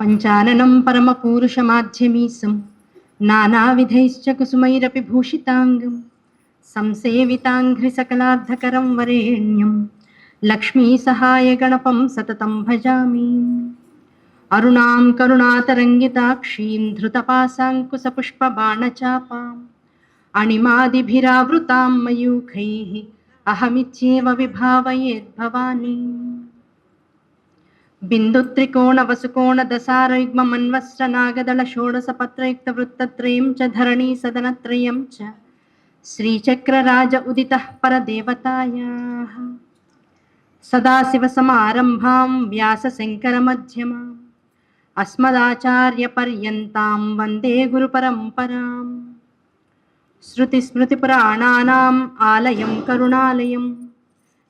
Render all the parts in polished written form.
పంచాననం పరమపూరుషమాధ్యమీశం నానావిధైశ్చ కుసుమైరపి భూషితాంగం సంసేవితాంఘ్రి సకలార్థకరం వరేణ్యం లక్ష్మీ సహాయ గణపం సతతం భజామి. అరుణాం కరుణాతరంగితాక్షీం ధృతపాశాంకుశపుష్పబాణచాపాం అణిమాదిభిరావృతాం మయూఖైః అహమిత్యేవ విభావయేద్భవానీ. బిందుత్రికోణ వసుకోణ దశారయుగ్మన్వస్ర నాగదళ షోడశపత్రయుక్త వృత్తత్రయం చ ధరణీ సదనత్రయం చ శ్రీచక్రరాజ ఉదితః పరదేవతాయాః. సదాశివ సమారంభాం వ్యాసశంకరమధ్యమాం అస్మదాచార్య పర్యంతాం వందే గురుపరంపరాం. శృతిస్మృతిపురాణానాం ఆలయం కరుణాలయం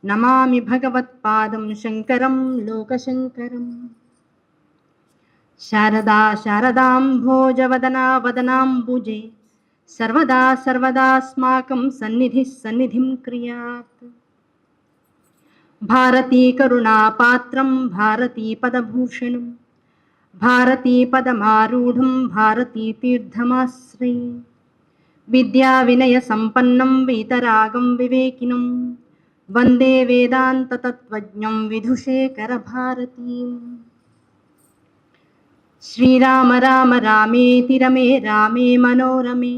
నమామి భగవత్పాదం శంకరం లోకశంకరం. శారదా శారదాంభోజవదనా వదనాంబుజే సర్వదా సర్వదాస్మాకం సన్నిధిః సన్నిధిం క్రియాత్. భారతీ కరుణాపాత్రం భారతీ పదభూషణం భారతీ పదమారూఢం భారతీ తీర్థమాశ్రయే. విద్యా వినయ సంపన్నం వీతరాగం వివేకినం వందే వేదాంత తత్వజ్ఞం విధుశేఖర భారతీం. శ్రీరామ రామ రామేతి రమే రామే మనోరమే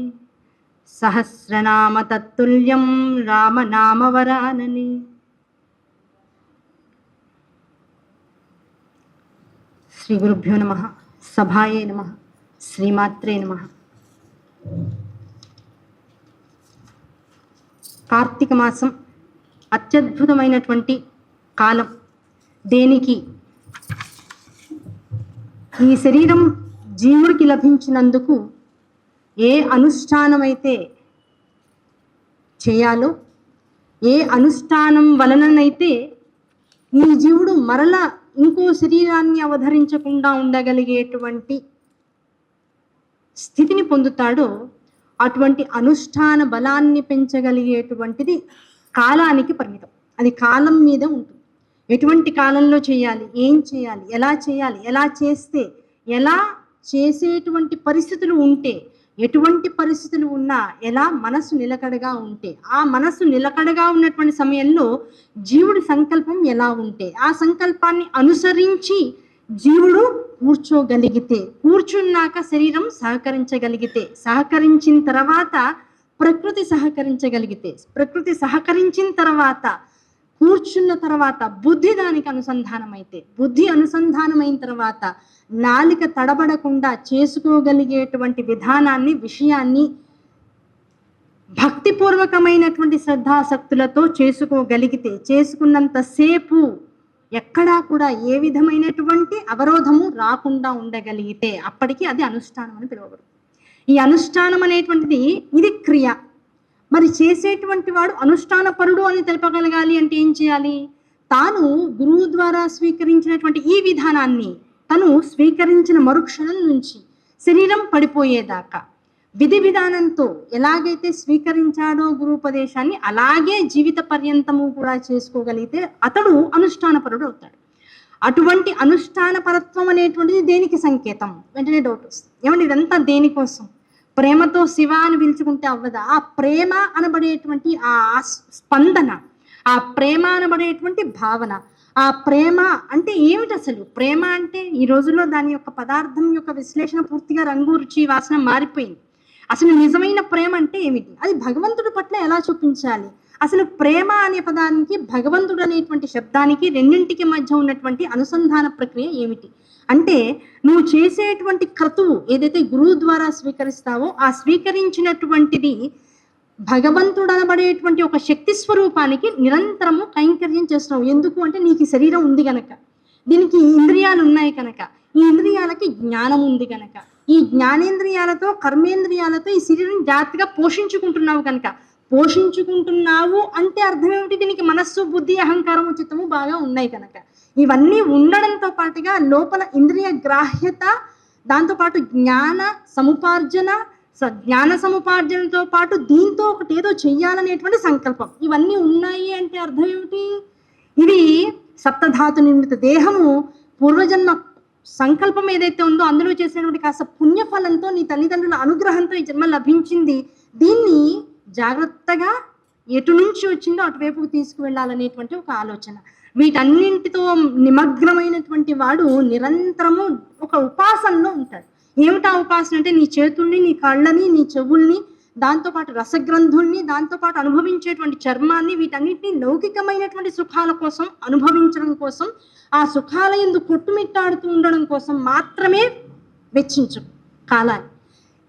సహస్రనామ తత్తుల్యం రామనామ వరాననే. శ్రీ గురుభ్యో నమః. సభాయే నమః. శ్రీమాత్రే నమః. కార్తీక మాసం అత్యద్భుతమైనటువంటి కాలం. దేనికి? ఈ శరీరం జీవుడికి లభించినందుకు ఏ అనుష్ఠానమైతే చేయాలో, ఏ అనుష్ఠానం వలననైతే ఈ జీవుడు మరలా ఇంకో శరీరాన్ని అవధరించకుండా ఉండగలిగేటువంటి స్థితిని పొందుతాడో, అటువంటి అనుష్ఠాన బలాన్ని పెంచగలిగేటువంటిది కాలానికి పరిమితం. అది కాలం మీద ఉంటుంది. ఎటువంటి కాలంలో చేయాలి, ఏం చేయాలి, ఎలా చేయాలి, ఎలా చేస్తే, ఎలా చేసేటువంటి పరిస్థితులు ఉంటే, ఎటువంటి పరిస్థితులు ఉన్నా ఎలా మనసు నిలకడగా ఉంటే, ఆ మనసు నిలకడగా ఉన్నటువంటి సమయంలో జీవుడి సంకల్పం ఎలా ఉంటే, ఆ సంకల్పాన్ని అనుసరించి జీవుడు కూర్చోగలిగితే, కూర్చున్నాక శరీరం సహకరించగలిగితే, సహకరించిన తర్వాత ప్రకృతి సహకరించగలిగితే, ప్రకృతి సహకరించిన తర్వాత కూర్చున్న తర్వాత బుద్ధి దానికి అనుసంధానమైతే, బుద్ధి అనుసంధానమైన తర్వాత నాలిక తడబడకుండా చేసుకోగలిగేటువంటి విధానాన్ని, విషయాన్ని భక్తిపూర్వకమైనటువంటి శ్రద్ధాసక్తులతో చేసుకోగలిగితే, చేసుకున్నంతసేపు ఎక్కడా కూడా ఏ విధమైనటువంటి అవరోధము రాకుండా ఉండగలిగితే అప్పటికి అది అనుష్ఠానం అని పిలువబడుతుంది. ఈ అనుష్ఠానం అనేటువంటిది ఇది క్రియ. మరి చేసేటువంటి వాడు అనుష్ఠానపరుడు అని తెలపగలగాలి అంటే ఏం చేయాలి? తాను గురువు ద్వారా స్వీకరించినటువంటి ఈ విధానాన్ని తను స్వీకరించిన మరుక్షణం నుంచి శరీరం పడిపోయేదాకా విధి విధానంతో ఎలాగైతే స్వీకరించాడో గురుపదేశాన్ని అలాగే జీవిత పర్యంతము కూడా చేసుకోగలిగితే అతడు అనుష్ఠానపరుడు అవుతాడు. అటువంటి అనుష్ఠానపరత్వం అనేటువంటిది దేనికి సంకేతం? వెంటనే డౌట్ వస్తుంది, ఏమంటే ఇదంతా దేనికోసం? ప్రేమతో శివ అని పిలుచుకుంటే అవ్వదా? ఆ ప్రేమ అనబడేటువంటి ఆ స్పందన, ఆ ప్రేమ అనబడేటువంటి భావన, ఆ ప్రేమ అంటే ఏమిటి అసలు? ప్రేమ అంటే ఈ రోజుల్లో దాని యొక్క పదార్థం యొక్క విశ్లేషణ పూర్తిగా రంగు, రుచి, వాసన మారిపోయింది. అసలు నిజమైన ప్రేమ అంటే ఏమిటి? అది భగవంతుడి పట్ల ఎలా చూపించాలి? అసలు ప్రేమ అనే పదానికి, భగవంతుడు అనేటువంటి శబ్దానికి, రెండింటికి మధ్య ఉన్నటువంటి అనుసంధాన ప్రక్రియ ఏమిటి అంటే, నువ్వు చేసేటువంటి క్రతువు ఏదైతే గురువు ద్వారా స్వీకరిస్తావో ఆ స్వీకరించినటువంటిది భగవంతుడు అనబడేటువంటి ఒక శక్తి స్వరూపానికి నిరంతరము కైంకర్యం చేస్తున్నావు. ఎందుకు అంటే నీకు ఈ శరీరం ఉంది కనుక, దీనికి ఇంద్రియాలు ఉన్నాయి కనుక, ఈ ఇంద్రియాలకి జ్ఞానం ఉంది కనుక, ఈ జ్ఞానేంద్రియాలతో కర్మేంద్రియాలతో ఈ శరీరం జాగ్రత్తగా పోషించుకుంటున్నావు కనుక, పోషించుకుంటున్నావు అంటే అర్థం ఏమిటి? దీనికి మనస్సు, బుద్ధి, అహంకారము, చిత్తము బాగా ఉన్నాయి కనుక. ఇవన్నీ ఉండడంతో పాటుగా లోపల ఇంద్రియ గ్రాహ్యత, దాంతోపాటు జ్ఞాన సముపార్జనతో పాటు దీంతో ఒకటి ఏదో చెయ్యాలనేటువంటి సంకల్పం, ఇవన్నీ ఉన్నాయి అంటే అర్థం ఏమిటి? ఇవి సప్తధాతు నిర్మిత దేహము పూర్వజన్మ సంకల్పం ఏదైతే ఉందో అందులో చేసినటువంటి కాస్త పుణ్యఫలంతో నీ తల్లిదండ్రుల అనుగ్రహంతో ఈ జన్మ లభించింది, దీన్ని జాగ్రత్తగా ఎటు నుంచి వచ్చిందో అటువైపుకు తీసుకువెళ్ళాలనేటువంటి ఒక ఆలోచన. వీటన్నింటితో నిమగ్నమైనటువంటి వాడు నిరంతరము ఒక ఉపాసనలో ఉంటాడు. ఏమిటా ఉపాసన అంటే నీ చేతుల్ని, నీ కళ్ళని, నీ చెవుల్ని, దాంతోపాటు రసగ్రంథుల్ని, దాంతోపాటు అనుభవించేటువంటి చర్మాన్ని, వీటన్నిటిని లౌకికమైనటువంటి సుఖాల కోసం అనుభవించడం కోసం, ఆ సుఖాల యందు కొట్టుమిట్టాడుతూ ఉండడం కోసం మాత్రమే వెచ్చించు కాలాన్ని.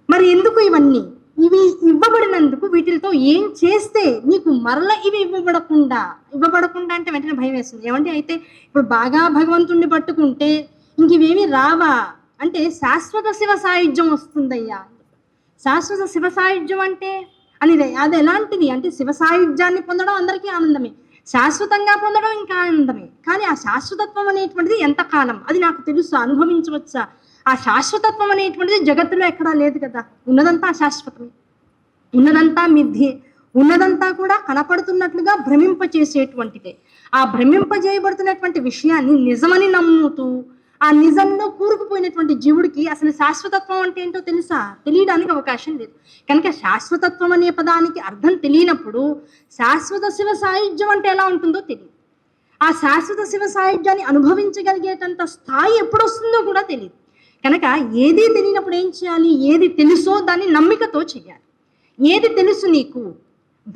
మరి ఎందుకు ఇవన్నీ? ఇవి ఇవ్వబడినందుకు వీటితో ఏం చేస్తే నీకు మరల ఇవి ఇవ్వబడకుండా అంటే వెంటనే భయం వేస్తుంది. ఏమంటే అయితే ఇప్పుడు బాగా భగవంతుణ్ణి పట్టుకుంటే ఇంక ఇవేమి రావా అంటే శాశ్వత శివ సాయుధ్యం వస్తుందయ్యా. శాశ్వత శివ సాయుధ్యం అంటే అది ఎలాంటిది అంటే శివ సాయుధ్యాన్ని పొందడం అందరికీ ఆనందమే, శాశ్వతంగా పొందడం ఇంకా ఆనందమే. కానీ ఆ శాశ్వతత్వం అనేటువంటిది ఎంతకాలం అది నాకు తెలుసు, అనుభవించవచ్చా? ఆ శాశ్వతత్వం అనేటువంటిది జగత్తులో ఎక్కడా లేదు కదా. ఉన్నదంతా అశాశ్వతమే, ఉన్నదంతా మిథ్యే, ఉన్నదంతా కూడా కనపడుతున్నట్లుగా భ్రమింపచేసేటువంటిదే. ఆ భ్రమింపజేయబడుతున్నటువంటి విషయాన్ని నిజమని నమ్ముతూ ఆ నిజంలో కూరుకుపోయినటువంటి జీవుడికి అసలు శాశ్వతత్వం అంటే ఏంటో తెలుసా? తెలియడానికి అవకాశం లేదు. కనుక శాశ్వతత్వం అనే పదానికి అర్థం తెలియనప్పుడు శాశ్వత శివ సాయుధ్యం అంటే ఎలా ఉంటుందో తెలియదు. ఆ శాశ్వత శివ సాయుధ్యాన్ని అనుభవించగలిగేటంత స్థాయి ఎప్పుడు వస్తుందో కూడా తెలియదు. కనుక ఏది తెలియనప్పుడు ఏం చేయాలి? ఏది తెలుసో దాన్ని నమ్మికతో చేయాలి. ఏది తెలుసు నీకు?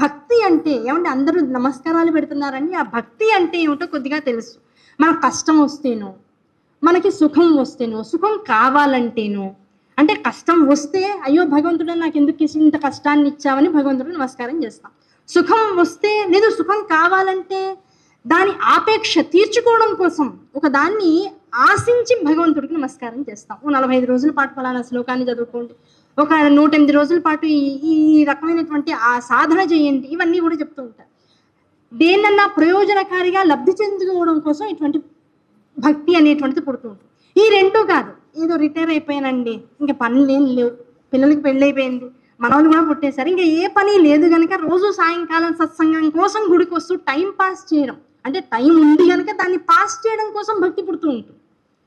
భక్తి అంటే ఏమంటే అందరూ నమస్కారాలు పెడుతున్నారని ఆ భక్తి అంటే ఏమిటో కొద్దిగా తెలుసు. మనకు కష్టం వస్తేనో, మనకి సుఖం వస్తేనో, సుఖం కావాలంటేనో, అంటే కష్టం వస్తే అయ్యో భగవంతుడు నాకు ఎందుకు ఇంత కష్టాన్ని ఇచ్చావని భగవంతుడు నమస్కారం చేస్తాం. సుఖం వస్తే లేదు, సుఖం కావాలంటే దాని ఆపేక్ష తీర్చుకోవడం కోసం ఒక దాన్ని ఆశించి భగవంతుడికి నమస్కారం చేస్తాం. 45 రోజుల పాటు ఫలానా శ్లోకాన్ని చదువుకోండి, ఒక 108 రోజుల పాటు ఈ రకమైనటువంటి ఆ సాధన చేయండి, ఇవన్నీ కూడా చెప్తూ ఉంటారు. దేన్నన్నా ప్రయోజనకారిగా లబ్ధి చెందుకోవడం కోసం ఇటువంటి భక్తి అనేటువంటిది పుడుతూ ఉంటుంది. ఈ రెండూ కాదు, ఏదో రిటైర్ అయిపోయానండి, ఇంకా పనులు ఏం లేవు, పిల్లలకి పెళ్ళి అయిపోయింది, మనవలు కూడా పుట్టేశారు, ఇంకా ఏ పని లేదు కనుక రోజు సాయంకాలం సత్సంగం కోసం గుడికి వస్తూ టైం పాస్ చేయడం, అంటే టైం ఉంది కనుక దాన్ని పాస్ చేయడం కోసం భక్తి పుడుతూ ఉంటుంది.